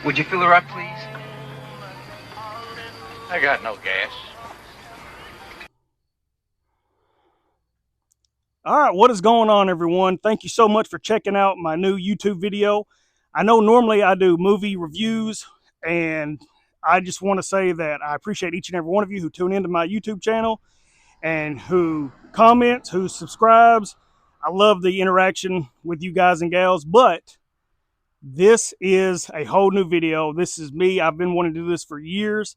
Would you fill her up, please? I got no gas. All right, what is going on, everyone? Thank you so much for checking out my new YouTube video. I know normally I do movie reviews, and I just want to say that I appreciate each and every one of you who tune into my YouTube channel and who comments, who subscribes. I love the interaction with you guys and gals, but this is a whole new video. This is me. I've been wanting to do this for years.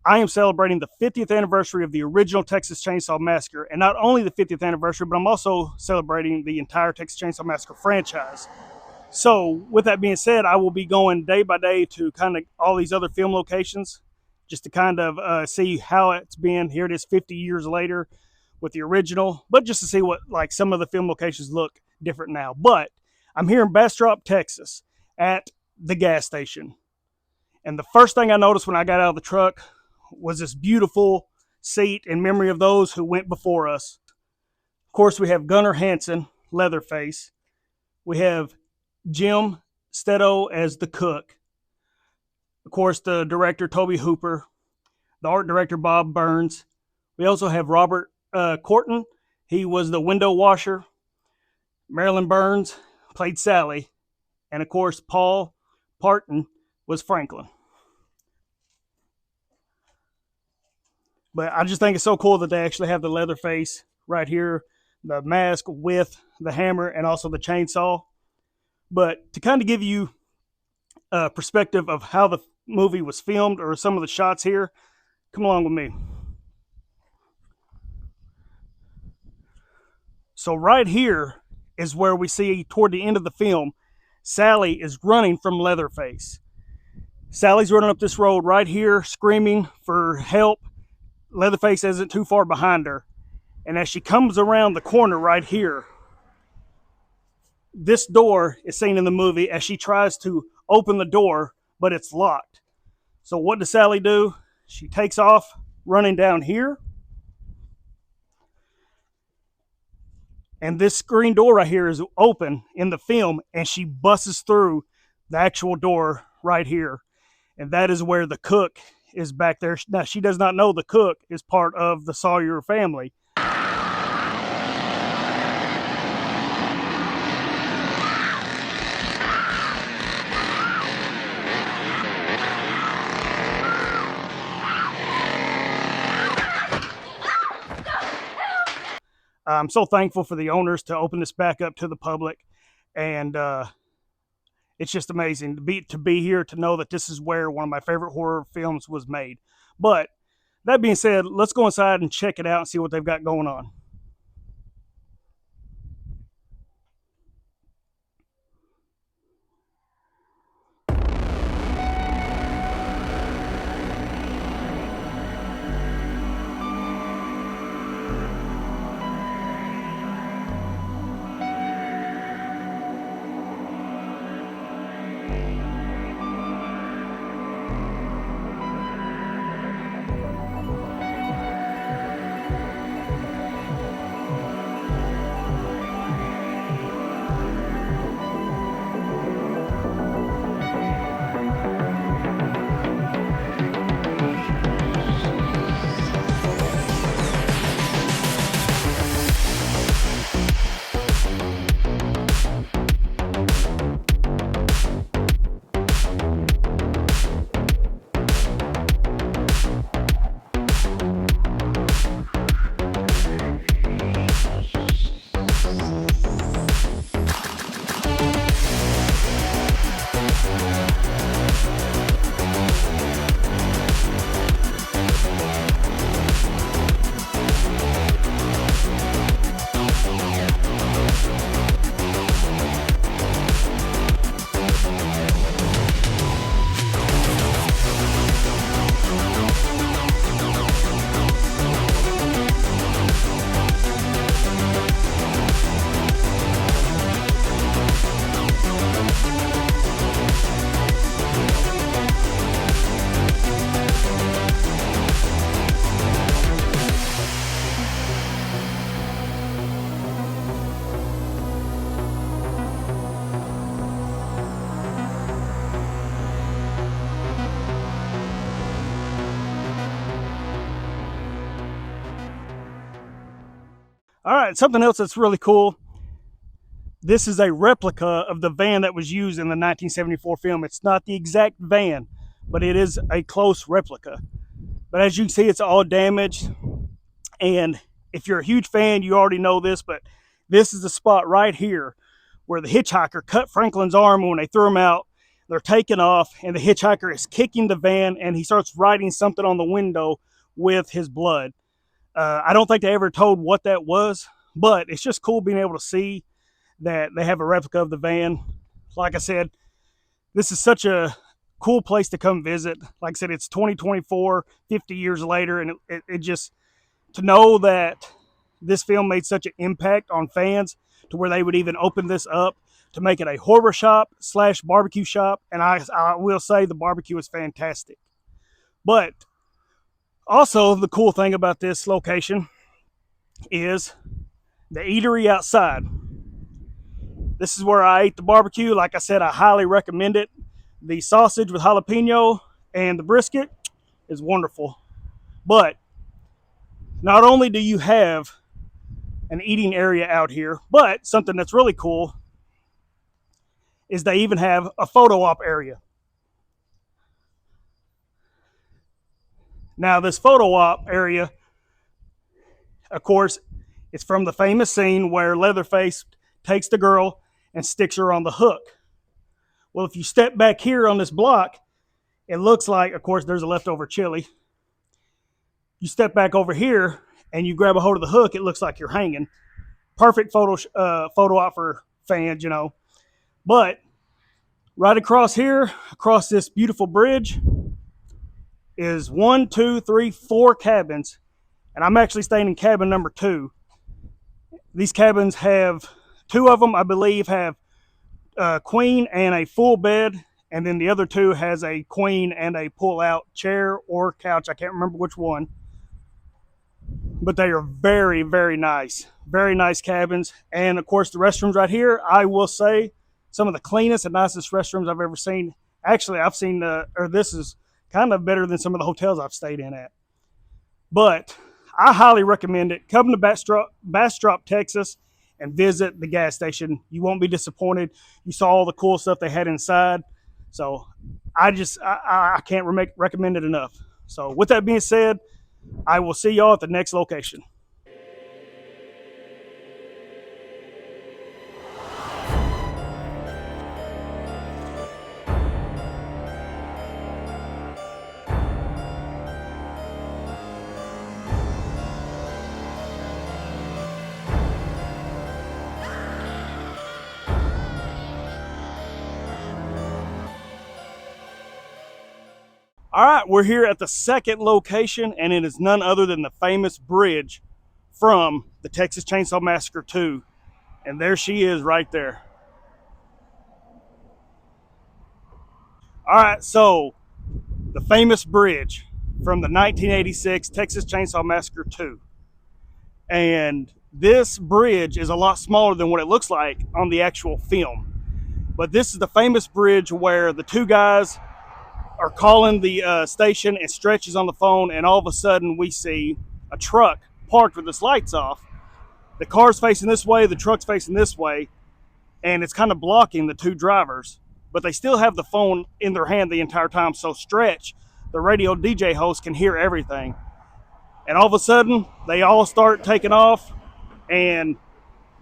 I am celebrating the 50th anniversary of the original Texas Chainsaw Massacre, and not only the 50th anniversary, but I'm also celebrating the entire Texas Chainsaw Massacre franchise. So with that being said, I will be going day by day to kind of all these other film locations just to kind of see how it's been. Here it is 50 years later with the original, but just to see what like some of the film locations look different now. But I'm here in Bastrop, Texas at the gas station. And the first thing I noticed when I got out of the truck was this beautiful seat in memory of those who went before us. Of course, we have Gunnar Hansen, Leatherface. We have Jim Stetto as the cook. Of course, the director, Toby Hooper. The art director, Bob Burns. We also have Robert Corton. He was the window washer. Marilyn Burns played Sally. And of course, Paul Parton was Franklin. But I just think it's so cool that they actually have the Leatherface right here, the mask with the hammer and also the chainsaw. But to kind of give you a perspective of how the movie was filmed or some of the shots here, come along with me. So right here is where we see toward the end of the film, Sally is running from Leatherface. Sally's running up this road right here, screaming for help. Leatherface isn't too far behind her. And as she comes around the corner right here, this door is seen in the movie as she tries to open the door, but it's locked. So what does Sally do? She takes off running down here. And this screen door right here is open in the film, and she busts through the actual door right here. And that is where the cook is back there. Now, she does not know the cook is part of the Sawyer family. I'm so thankful for the owners to open this back up to the public, and it's just amazing to be here, to know that this is where one of my favorite horror films was made. But that being said, let's go inside and check it out and see what they've got going on. All right, something else that's really cool. This is a replica of the van that was used in the 1974 film. It's not the exact van, but it is a close replica. But as you can see, it's all damaged. And if you're a huge fan, you already know this, but this is the spot right here where the hitchhiker cut Franklin's arm when they threw him out. They're taking off, and the hitchhiker is kicking the van, and he starts writing something on the window with his blood. I don't think they ever told what that was, but it's just cool being able to see that they have a replica of the van. Like I said, this is such a cool place to come visit. Like I said, it's 2024, 50 years later, and it just, to know that this film made such an impact on fans to where they would even open this up to make it a horror shop / barbecue shop. And I will say the barbecue is fantastic. But also, the cool thing about this location is the eatery outside. This is where I ate the barbecue. Like I said, I highly recommend it. The sausage with jalapeno and the brisket is wonderful. But not only do you have an eating area out here, but something that's really cool is they even have a photo op area. Now, this photo op area, of course, it's from the famous scene where Leatherface takes the girl and sticks her on the hook. Well, if you step back here on this block, it looks like, of course, there's a leftover chili. You step back over here and you grab a hold of the hook, it looks like you're hanging. Perfect photo op for fans, you know. But right across here, across this beautiful bridge, is 1, 2, 3, 4 cabins, and I'm actually staying in cabin number 2. These cabins have 2 of them, I believe, have a queen and a full bed, and then the other 2 has a queen and a pull-out chair or couch. I can't remember which one, but they are very, very nice cabins. And of course, the restrooms right here, I will say, some of the cleanest and nicest restrooms I've ever seen. Actually, I've seen this is kind of better than some of the hotels I've stayed in at. But I highly recommend it. Come to Bastrop, Texas, and visit the gas station. You won't be disappointed. You saw all the cool stuff they had inside. So I can't recommend it enough. So with that being said, I will see y'all at the next location. All right, we're here at the second location, and it is none other than the famous bridge from the Texas Chainsaw Massacre 2. And there she is right there. All right, so the famous bridge from the 1986 Texas Chainsaw Massacre 2. And this bridge is a lot smaller than what it looks like on the actual film. But this is the famous bridge where the 2 guys are calling the station, and Stretch is on the phone, and all of a sudden we see a truck parked with its lights off. The car's facing this way, the truck's facing this way, and it's kind of blocking the 2 drivers. But they still have the phone in their hand the entire time, so Stretch, the radio DJ host, can hear everything. And all of a sudden, they all start taking off, and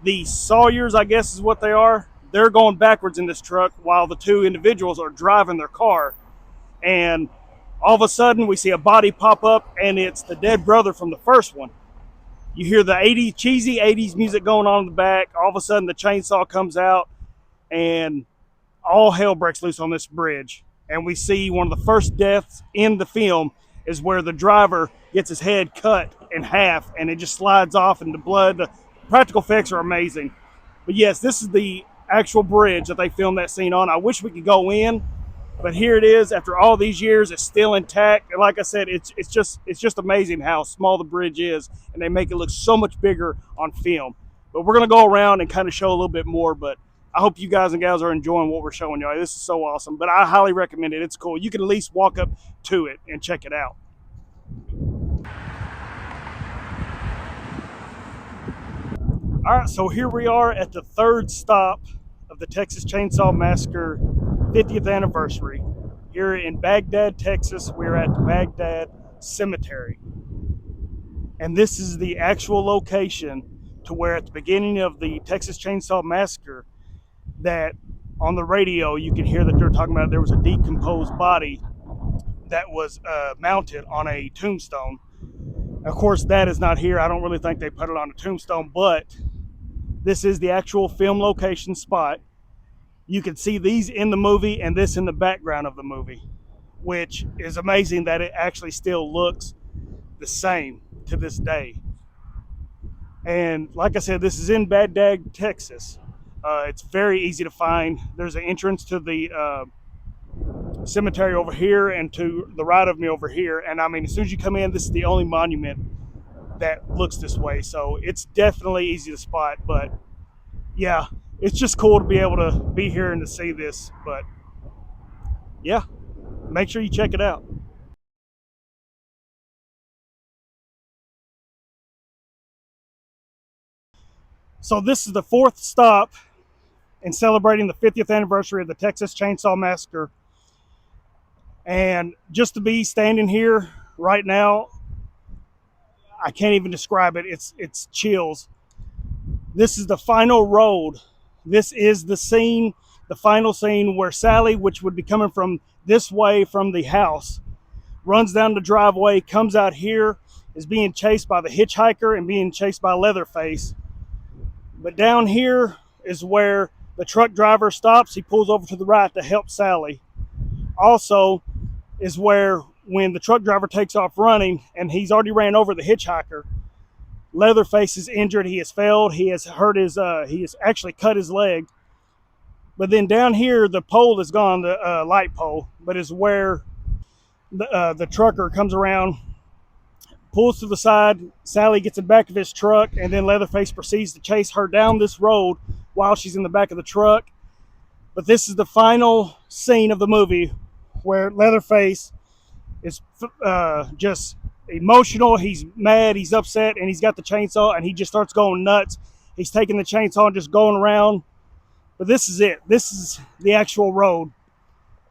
the Sawyers, I guess is what they are, they're going backwards in this truck while the 2 individuals are driving their car. And all of a sudden, we see a body pop up, and it's the dead brother from the first one. You hear the cheesy 80s music going on in the back. All of a sudden, the chainsaw comes out, and all hell breaks loose on this bridge. And we see one of the first deaths in the film is where the driver gets his head cut in half, and it just slides off into blood. The practical effects are amazing. But yes, this is the actual bridge that they filmed that scene on. I wish we could go in, but here it is. After all these years, it's still intact. And like I said, it's just amazing how small the bridge is, and they make it look so much bigger on film. But we're gonna go around and kind of show a little bit more. But I hope you guys and gals are enjoying what we're showing y'all. This is so awesome. But I highly recommend it. It's cool. You can at least walk up to it and check it out. All right, so here we are at the third stop of the Texas Chainsaw Massacre 50th anniversary. Here in Baghdad, Texas, we're at the Baghdad Cemetery. And this is the actual location to where at the beginning of the Texas Chainsaw Massacre, that on the radio you could hear that they're talking about there was a decomposed body that was mounted on a tombstone. Of course, that is not here. I don't really think they put it on a tombstone, but this is the actual film location spot. You can see these in the movie and this in the background of the movie, which is amazing that it actually still looks the same to this day. And like I said, this is in Baghdad, Texas. It's very easy to find. There's an entrance to the cemetery over here and to the right of me over here. And I mean, as soon as you come in, this is the only monument that looks this way. So it's definitely easy to spot. But yeah, it's just cool to be able to be here and to see this. But yeah, make sure you check it out. So this is the fourth stop in celebrating the 50th anniversary of the Texas Chainsaw Massacre. And just to be standing here right now, I can't even describe it. It's chills. This is the final road. This is the scene, the final scene where Sally, which would be coming from this way from the house, runs down the driveway, comes out here, is being chased by the hitchhiker and being chased by Leatherface. But down here is where the truck driver stops. He pulls over to the right to help Sally. Also is where when the truck driver takes off running and he's already ran over the hitchhiker, Leatherface is injured. He has failed. He has hurt his, he has actually cut his leg. But then down here, the pole is gone, the light pole, but is where the trucker comes around, pulls to the side. Sally gets in the back of his truck, and then Leatherface proceeds to chase her down this road while she's in the back of the truck. But this is the final scene of the movie where Leatherface is just emotional. He's mad, he's upset, and he's got the chainsaw, and he just starts going nuts. He's taking the chainsaw and just going around. But this is it. This is the actual road.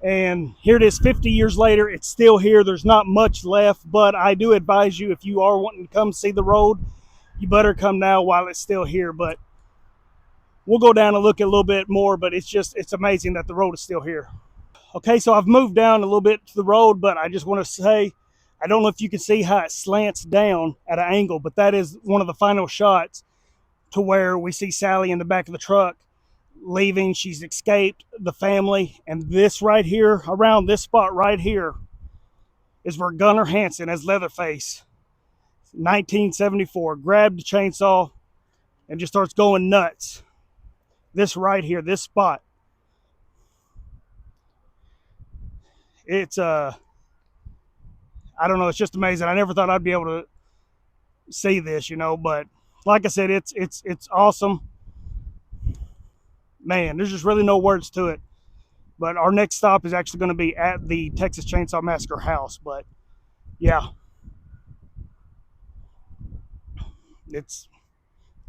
And here it is 50 years later. It's still here. There's not much left, but I do advise you, if you are wanting to come see the road, you better come now while it's still here. But we'll go down and look at a little bit more, but it's amazing that the road is still here. Okay, so I've moved down a little bit to the road, but I just want to say, I don't know if you can see how it slants down at an angle, but that is one of the final shots to where we see Sally in the back of the truck leaving. She's escaped the family, and this right here, around this spot right here, is where Gunnar Hansen as Leatherface, 1974, grabbed the chainsaw and just starts going nuts. This right here, this spot. It's I don't know, it's just amazing. I never thought I'd be able to see this, you know, but like I said, it's awesome. Man, there's just really no words to it. But our next stop is actually going to be at the Texas Chainsaw Massacre house. But yeah, it's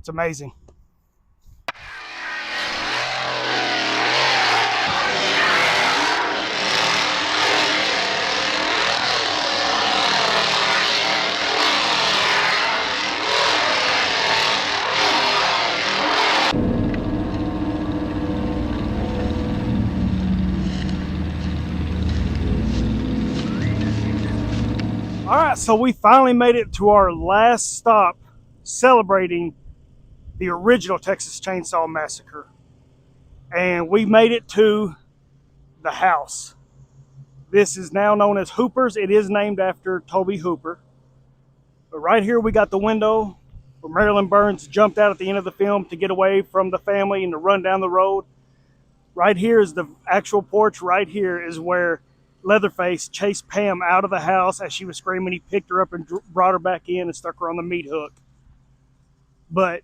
amazing. All right, so we finally made it to our last stop celebrating the original Texas Chainsaw Massacre. And we made it to the house. This is now known as Hooper's. It is named after Toby Hooper. But right here we got the window where Marilyn Burns jumped out at the end of the film to get away from the family and to run down the road. Right here is the actual porch. Right here is where Leatherface chased Pam out of the house as she was screaming. He picked her up and brought her back in and stuck her on the meat hook. But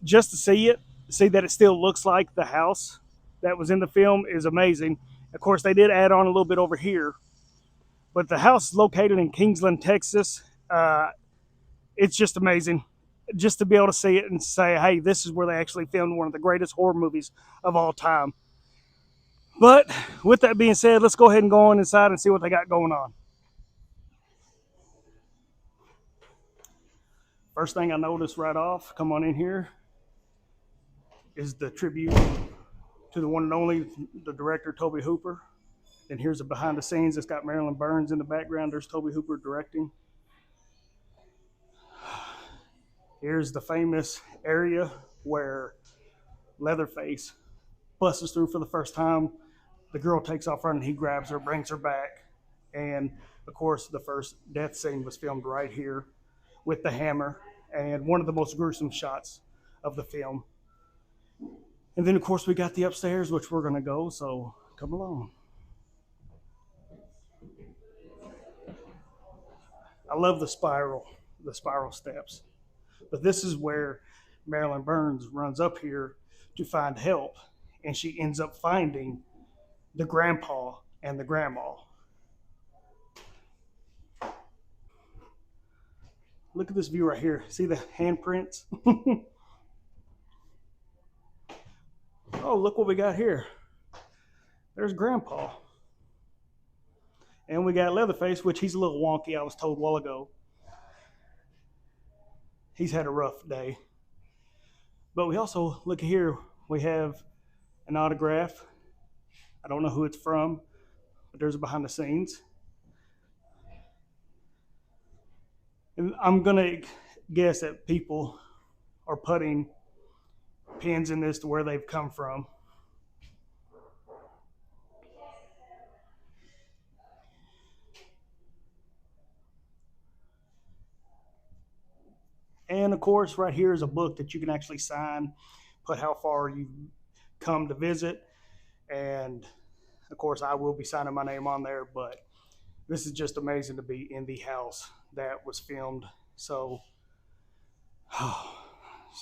just to see that it still looks like the house that was in the film is amazing. Of course, they did add on a little bit over here. But the house is located in Kingsland, Texas. It's just amazing. just to be able to see it and say, hey, this is where they actually filmed one of the greatest horror movies of all time. But with that being said, let's go ahead and go on inside and see what they got going on. First thing I noticed right off, come on in here, is the tribute to the one and only, the director, Tobe Hooper. And here's a behind the scenes. It's got Marilyn Burns in the background. There's Tobe Hooper directing. Here's the famous area where Leatherface busts through for the first time. The girl takes off running. He grabs her, brings her back. And of course, the first death scene was filmed right here with the hammer, and one of the most gruesome shots of the film. And then, of course, we got the upstairs, which we're going to go, so come along. I love the spiral steps. But this is where Marilyn Burns runs up here to find help, and she ends up finding the grandpa and the grandma. Look at this view right here. See the handprints? Oh, look what we got here. There's Grandpa. And we got Leatherface, which he's a little wonky, I was told a while ago. He's had a rough day. But we also, look here, we have an autograph. I don't know who it's from, but there's a behind the scenes. And I'm going to guess that people are putting pins in this to where they've come from. And of course, right here is a book that you can actually sign, put how far you've come to visit. And of course, I will be signing my name on there, but this is just amazing to be in the house that was filmed. So,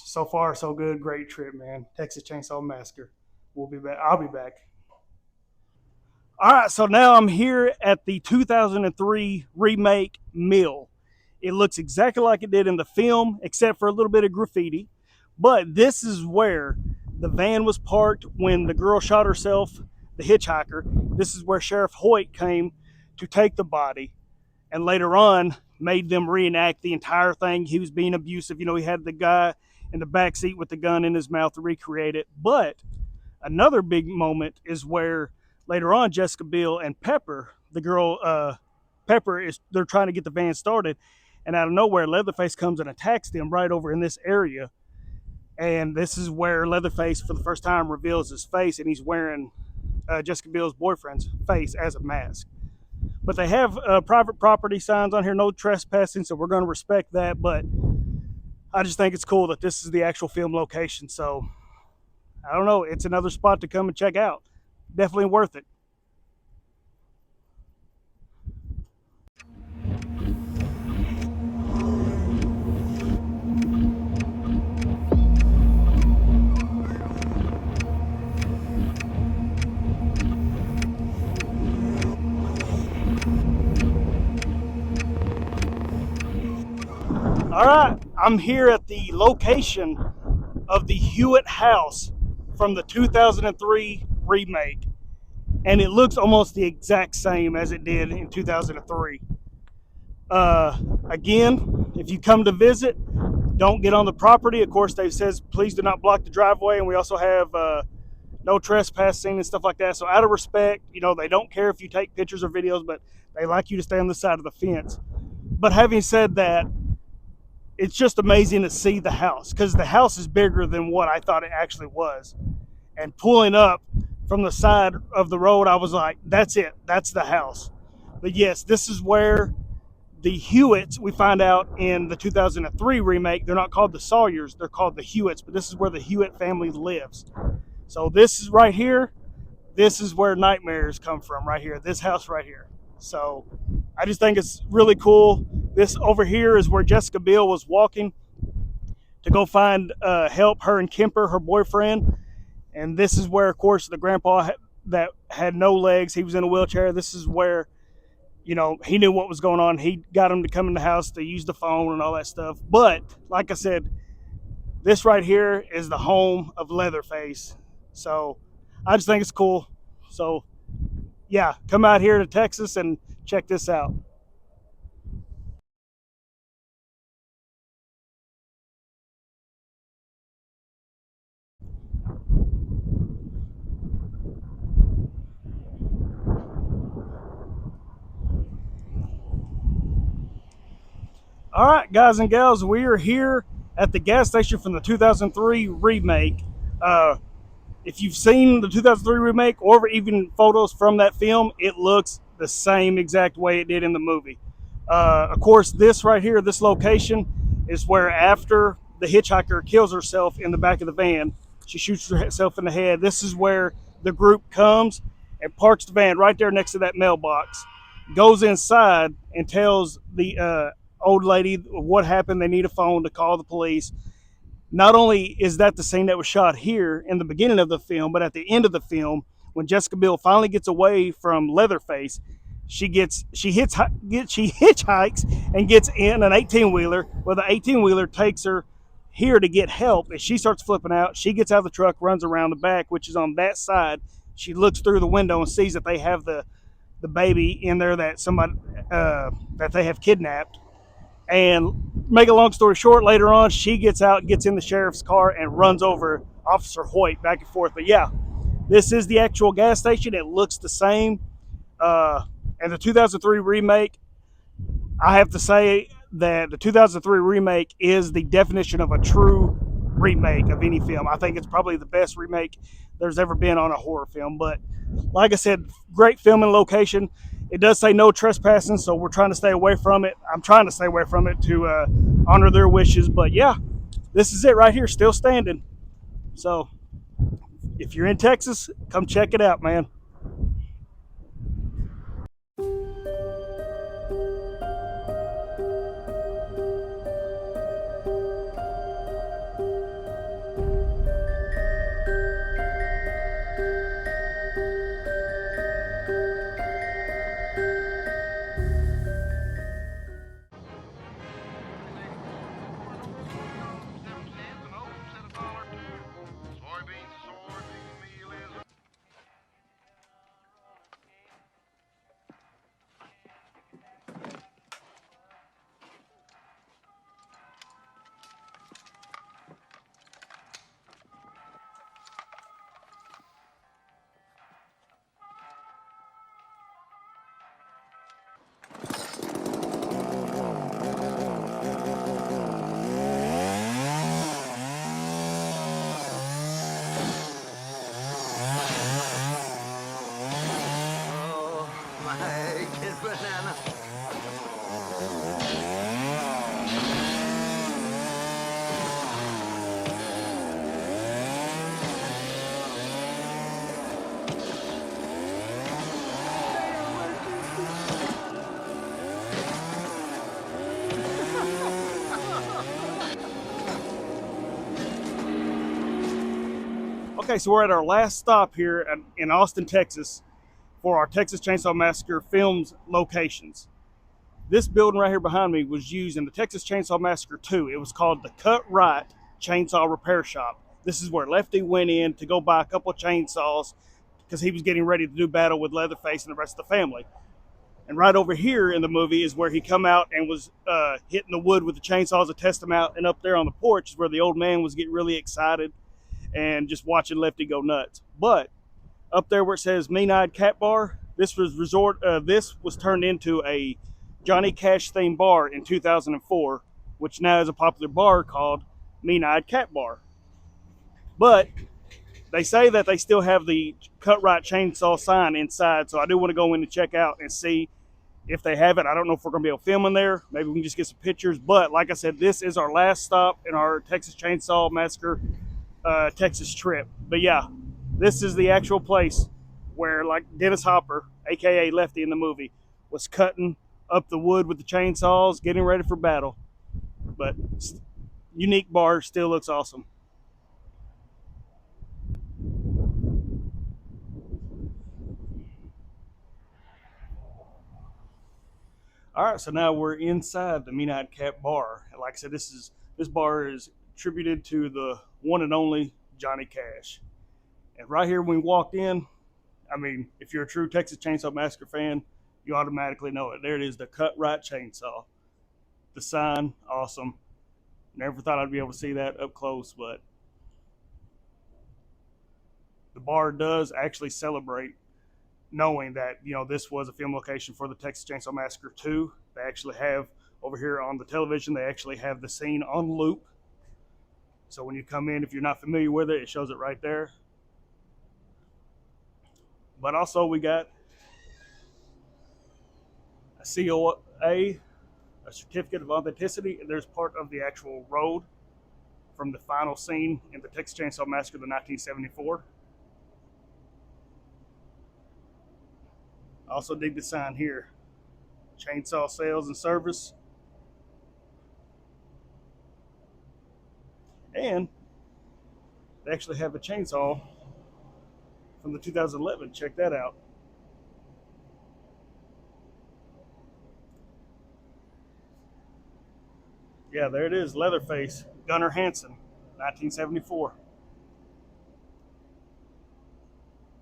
so far, so good. Great trip, man. Texas Chainsaw Massacre. We'll be back. I'll be back. All right, so now I'm here at the 2003 remake mill. It looks exactly like it did in the film, except for a little bit of graffiti. But this is where the van was parked when the girl shot herself, the hitchhiker. This is where Sheriff Hewitt came to take the body, and later on made them reenact the entire thing. He was being abusive. You know, he had the guy in the back seat with the gun in his mouth to recreate it. But another big moment is where later on Jessica Biel and Pepper, the girl, Pepper, they're trying to get the van started, and out of nowhere Leatherface comes and attacks them right over in this area. And this is where Leatherface for the first time reveals his face, and he's wearing Jessica Biel's boyfriend's face as a mask. But they have private property signs on here, no trespassing, so we're going to respect that. But I just think it's cool that this is the actual film location. So I don't know, it's another spot to come and check out. Definitely worth it. All right, I'm here at the location of the Hewitt house from the 2003 remake, and it looks almost the exact same as it did in 2003. Again, if you come to visit, don't get on the property. Of course, they says please do not block the driveway, and we also have no trespassing and stuff like that. So out of respect, you know, they don't care if you take pictures or videos, but they like you to stay on the side of the fence. But having said that, it's just amazing to see the house, because the house is bigger than what I thought it actually was. And pulling up from the side of the road, I was like, that's it, that's the house. But yes, this is where the Hewitts, we find out in the 2003 remake, they're not called the Sawyers, they're called the Hewitts, but this is where the Hewitt family lives. So this is right here, this is where nightmares come from, right here, this house right here. So I just think it's really cool. This over here is where Jessica Biel was walking to go find help, her and Kemper, her boyfriend. And this is where, of course, the grandpa that had no legs, he was in a wheelchair. This is where You know, he knew what was going on. He got him to come in the house to use the phone and all that stuff. But like I said, this right here is the home of Leatherface. So I just think it's cool. So yeah, come out here to Texas and check this out. All right, guys and gals, we are here at the gas station from the 2003 remake. Uh, if you've seen the 2003 remake or even photos from that film, it looks the same exact way it did in the movie. Of course, this right here, this location, is where after the hitchhiker kills herself in the back of the van, she shoots herself in the head. This is where the group comes and parks the van right there next to that mailbox, goes inside and tells the old lady what happened. They need a phone to call the police. Not only is that the scene that was shot here in the beginning of the film, but at the end of the film, when Jessica Biel finally gets away from Leatherface, she hitchhikes and gets in an 18-wheeler. Well, the 18-wheeler takes her here to get help, and she starts flipping out. She gets out of the truck, runs around the back, which is on that side. She looks through the window and sees that they have the baby in there that somebody that they have kidnapped. And make a long story short, later on, she gets out, gets in the sheriff's car, and runs over Officer Hoyt back and forth. But yeah, this is the actual gas station. It looks the same. And the 2003 remake, I have to say that the 2003 remake is the definition of a true remake of any film. I think it's probably the best remake there's ever been on a horror film. But like I said, great filming location. It does say no trespassing, so we're trying to stay away from it. I'm trying to stay away from it to honor their wishes. But yeah, this is it right here, still standing. So if you're in Texas, come check it out, man. Oh, my kid banana. Okay, so we're at our last stop here in Austin, Texas, for our Texas Chainsaw Massacre films locations. This building right here behind me was used in the Texas Chainsaw Massacre 2. It was called the Cut Right Chainsaw Repair Shop. This is where Lefty went in to go buy a couple of chainsaws because he was getting ready to do battle with Leatherface and the rest of the family. And right over here in the movie is where he come out and was hitting the wood with the chainsaws to test them out. And up there on the porch is where the old man was getting really excited and just watching Lefty go nuts. But up there where it says Mean-Eyed Cat Bar, this was turned into a Johnny Cash themed bar in 2004, which now is a popular bar called Mean-Eyed Cat Bar. But they say that they still have the Cut Right Chainsaw sign inside, so I do want to go in and check out and see if they have it. I don't know if we're going to be able to film in there. Maybe we can just get some pictures. But like I said, this is our last stop in our Texas Chainsaw Massacre Texas trip. But yeah, this is the actual place where, like, Dennis Hopper, aka Lefty in the movie, was cutting up the wood with the chainsaws, getting ready for battle. But unique bar, still looks awesome. All right, so now we're inside the Midnight Cat Bar. And like I said, this bar is attributed to the one and only Johnny Cash. And right here, when we walked in, I mean, if you're a true Texas Chainsaw Massacre fan, you automatically know it. There it is, the cut right chainsaw. The sign, awesome. Never thought I'd be able to see that up close, but the bar does actually celebrate knowing that, you know, this was a film location for the Texas Chainsaw Massacre 2. They actually have over here on the television, they actually have the scene on loop. So when you come in, if you're not familiar with it, it shows it right there. But also we got a COA, a certificate of authenticity, and there's part of the actual road from the final scene in the Texas Chainsaw Massacre of 1974. I also dig the sign here, chainsaw sales and service. And they actually have a chainsaw from the 2011. Check that out. Yeah, there it is, Leatherface, Gunnar Hansen, 1974.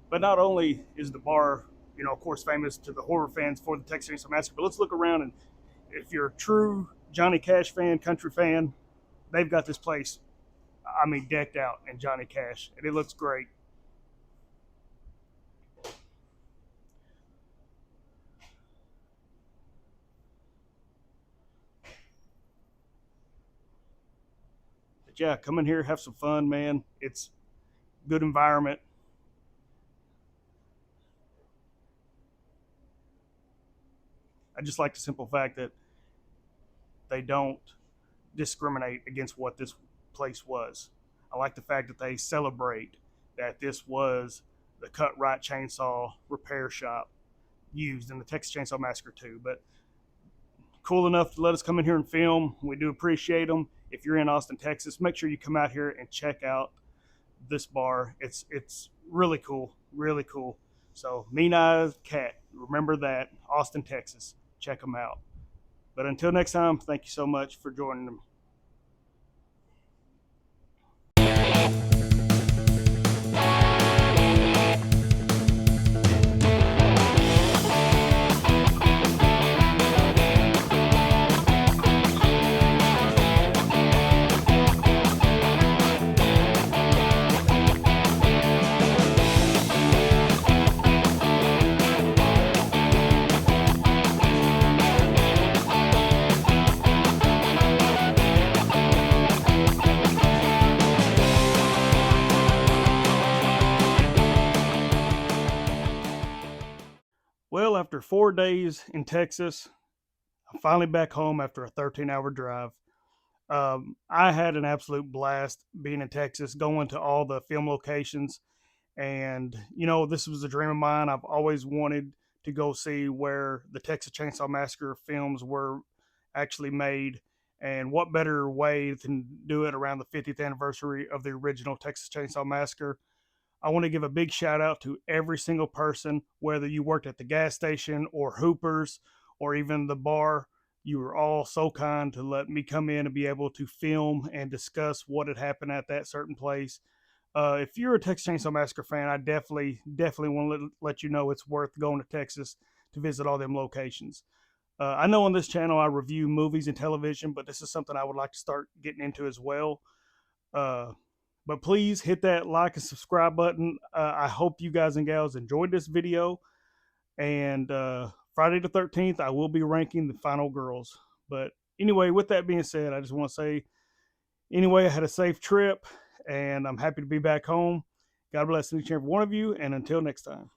But not only is the bar, you know, of course, famous to the horror fans for the Texas Chainsaw Massacre, but let's look around, and if you're a true Johnny Cash fan, country fan, they've got this place, I mean, decked out in Johnny Cash, and it looks great. But yeah, come in here, have some fun, man. It's good environment. I just like the simple fact that they don't discriminate against what this place was. I like the fact that they celebrate that this was the cut right chainsaw repair shop used in the Texas Chainsaw Massacre 2. But cool enough to let us come in here and film. We do appreciate them. If you're in Austin, Texas, make sure you come out here and check out this bar. It's really cool, really cool. So Midnight Cat, remember that, Austin, Texas. Check them out. But until next time, thank you so much for joining them. Well, after 4 days in Texas, I'm finally back home after a 13-hour drive. I had an absolute blast being in Texas, going to all the film locations. And, you know, this was a dream of mine. I've always wanted to go see where the Texas Chainsaw Massacre films were actually made. And what better way than do it around the 50th anniversary of the original Texas Chainsaw Massacre? I want to give a big shout out to every single person, whether you worked at the gas station or Hoopers or even the bar. You were all so kind to let me come in and be able to film and discuss what had happened at that certain place. If you're a Texas Chainsaw Massacre fan, I definitely want to let you know it's worth going to Texas to visit all them locations. I know on this channel I review movies and television, but this is something I would like to start getting into as well. Uh, but please hit that like and subscribe button. I hope you guys and gals enjoyed this video. And Friday the 13th, I will be ranking the final girls. But anyway, with that being said, I just want to say, anyway, I had a safe trip, and I'm happy to be back home. God bless each and every one of you, and until next time.